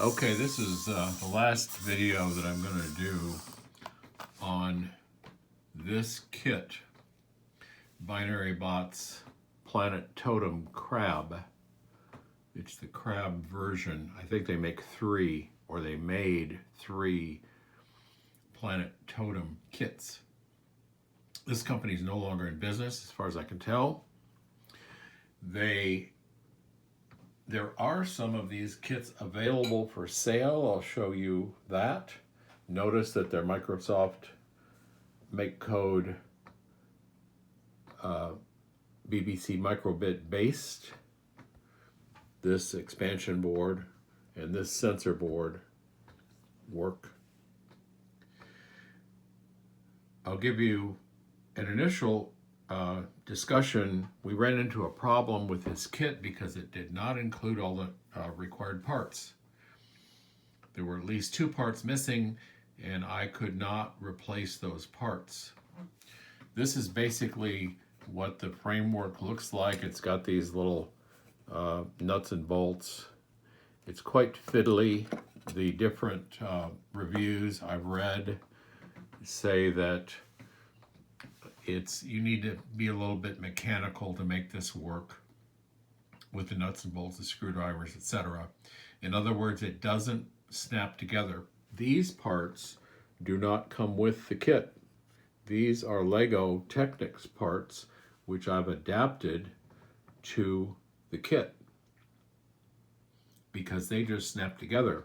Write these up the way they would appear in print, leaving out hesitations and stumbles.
Okay, this is the last video that I'm going to do on this kit, Binary Bots Planet Totem Crab. It's the crab version. I think they make three, or they made three Planet Totem kits. This company is no longer in business, as far as I can tell. There are some of these kits available for sale. I'll show you that. Notice that they're Microsoft make code BBC microbit based. This expansion board and this sensor board work. I'll give you an initial discussion. We ran into a problem with this kit because it did not include all the required parts. There were at least two parts missing, and I could not replace those parts. This is basically what the framework looks like. It's got these little nuts and bolts. It's quite fiddly. The different reviews I've read say that you need to be a little bit mechanical to make this work with the nuts and bolts, the screwdrivers, etc. In other words, it doesn't snap together. These parts do not come with the kit. These are Lego Technic parts, which I've adapted to the kit because they just snap together.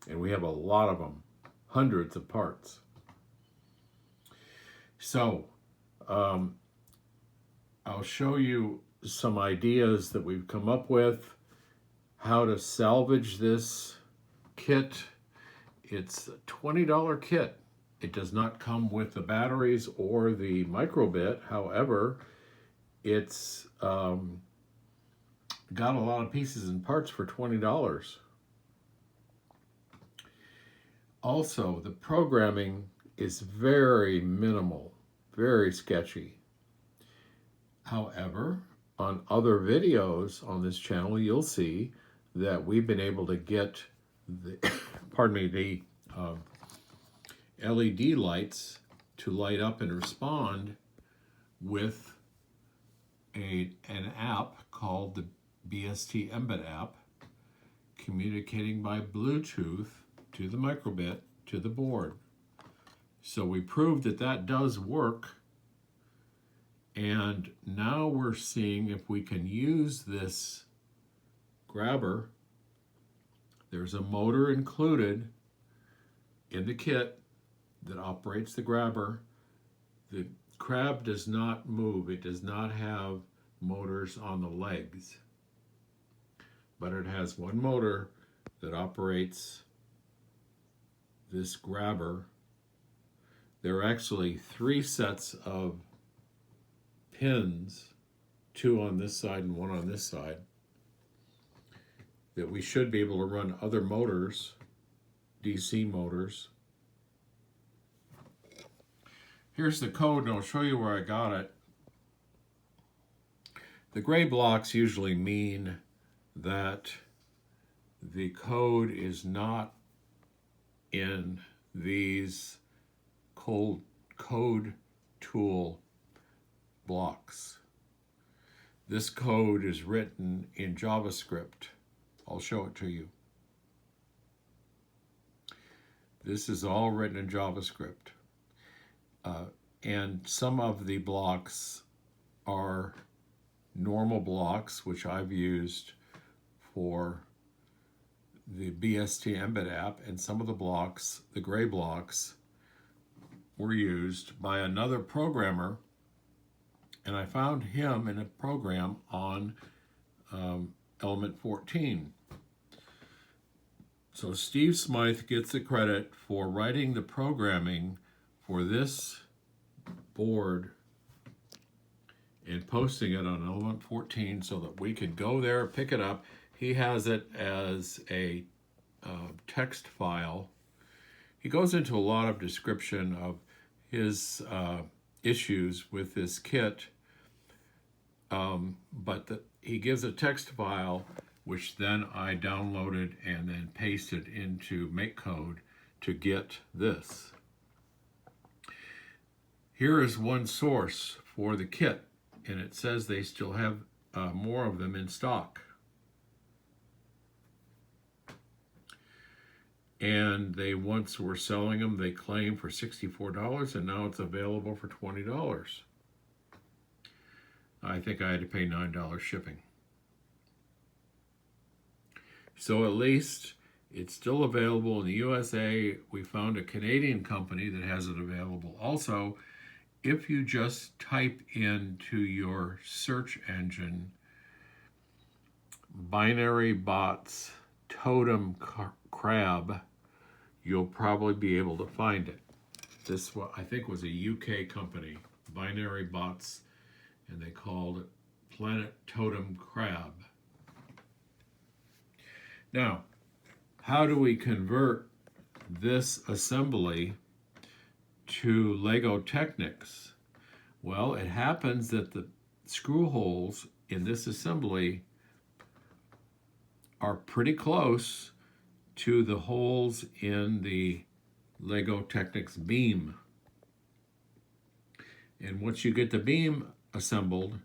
And we have a lot of them, hundreds of parts. So, I'll show you some ideas that we've come up with, how to salvage this kit. It's a $20 kit. It does not come with the batteries or the microbit. However, it's got a lot of pieces and parts for $20. Also, the programming is very minimal, very sketchy. However, on other videos on this channel, you'll see that we've been able to get the, the LED lights to light up and respond with an app called the BST Mbed app, communicating by Bluetooth to the microbit to the board. So we proved that that does work, and now we're seeing if we can use this grabber. There's a motor included in the kit that operates the grabber. The crab does not move. It does not have motors on the legs, but it has one motor that operates this grabber. There are actually three sets of pins, two on this side and one on this side, that we should be able to run other motors, DC motors. Here's the code, and I'll show you where I got it. The gray blocks usually mean that the code is not in these code tool blocks. This code is written in JavaScript. I'll show it to you. This is all written in JavaScript. And some of the blocks are normal blocks, which I've used for the BST Mbed app, and some of the blocks, the gray blocks, were used by another programmer, and I found him in a program on Element 14. So Steve Smythe gets the credit for writing the programming for this board and posting it on Element 14 so that we could go there, pick it up. He has it as a text file. He goes into a lot of description of his issues with this kit, but he gives a text file which then I downloaded and then pasted into MakeCode to get this. Here is one source for the kit, and it says they still have more of them in stock. And they once were selling them, they claim, for $64, and now it's available for $20. I think I had to pay $9 shipping. So at least it's still available in the USA. We found a Canadian company that has it available also. If you just type into your search engine binary bots totem crab, you'll probably be able to find it. This, I think, was a UK company, Binary Bots, and they called it Planet Totem Crab. Now, how do we convert this assembly to Lego Technics? Well, it happens that the screw holes in this assembly are pretty close to the holes in the Lego Technics beam. And once you get the beam assembled,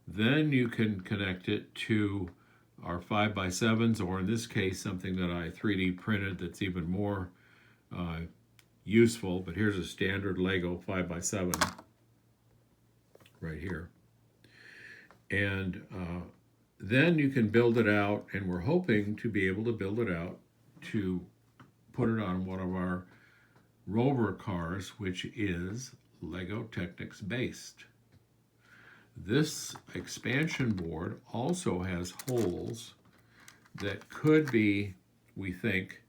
then you can connect it to our 5x7s, or in this case, something that I 3D printed that's even more useful. But here's a standard Lego 5x7 right here. And then you can build it out, and we're hoping to be able to build it out to put it on one of our rover cars, which is Lego Technics based. This expansion board also has holes that could be, we think,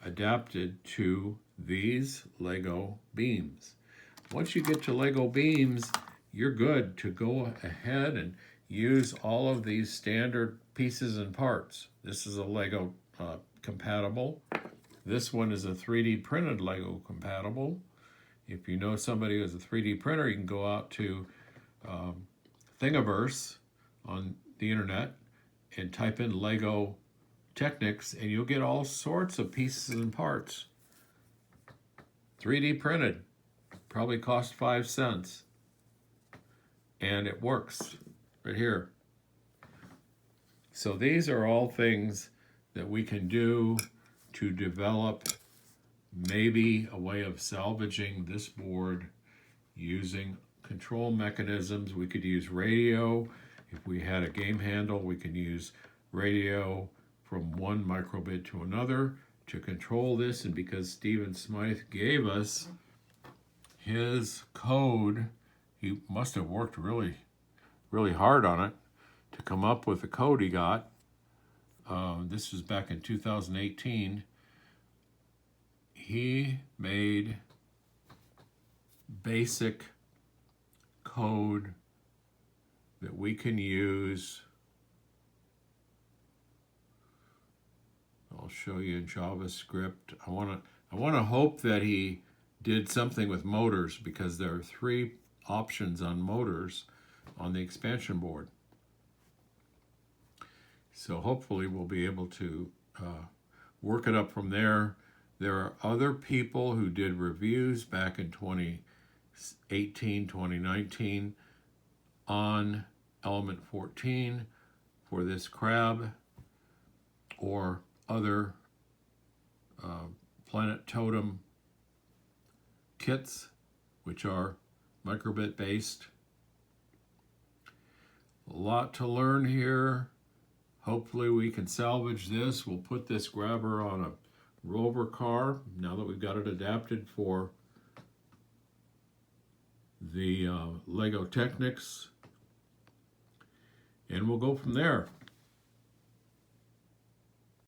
adapted to these Lego beams. Once you get to Lego beams, you're good to go ahead and use all of these standard pieces and parts. This is a Lego compatible. This one is a 3D printed Lego compatible. If you know somebody who has a 3D printer, you can go out to Thingiverse on the internet and type in Lego Technics, and you'll get all sorts of pieces and parts. 3D printed, probably cost 5 cents, and it works right here. So these are all things that we can do to develop maybe a way of salvaging this board using control mechanisms. We could use radio. If we had a game handle, we can use radio from one microbit to another to control this. And because Stephen Smythe gave us his code, he must have worked really, really hard on it to come up with the code he got. This was back in 2018. He made basic code that we can use. I'll show you in JavaScript. I want to hope that he did something with motors, because there are 3 options on motors on the expansion board. So hopefully we'll be able to work it up from there. There are other people who did reviews back in 2018, 2019 on element 14 for this crab or other Planet Totem kits, which are microbit based. A lot to learn here. Hopefully we can salvage this. We'll put this grabber on a rover car now that we've got it adapted for the Lego Technics, and we'll go from there.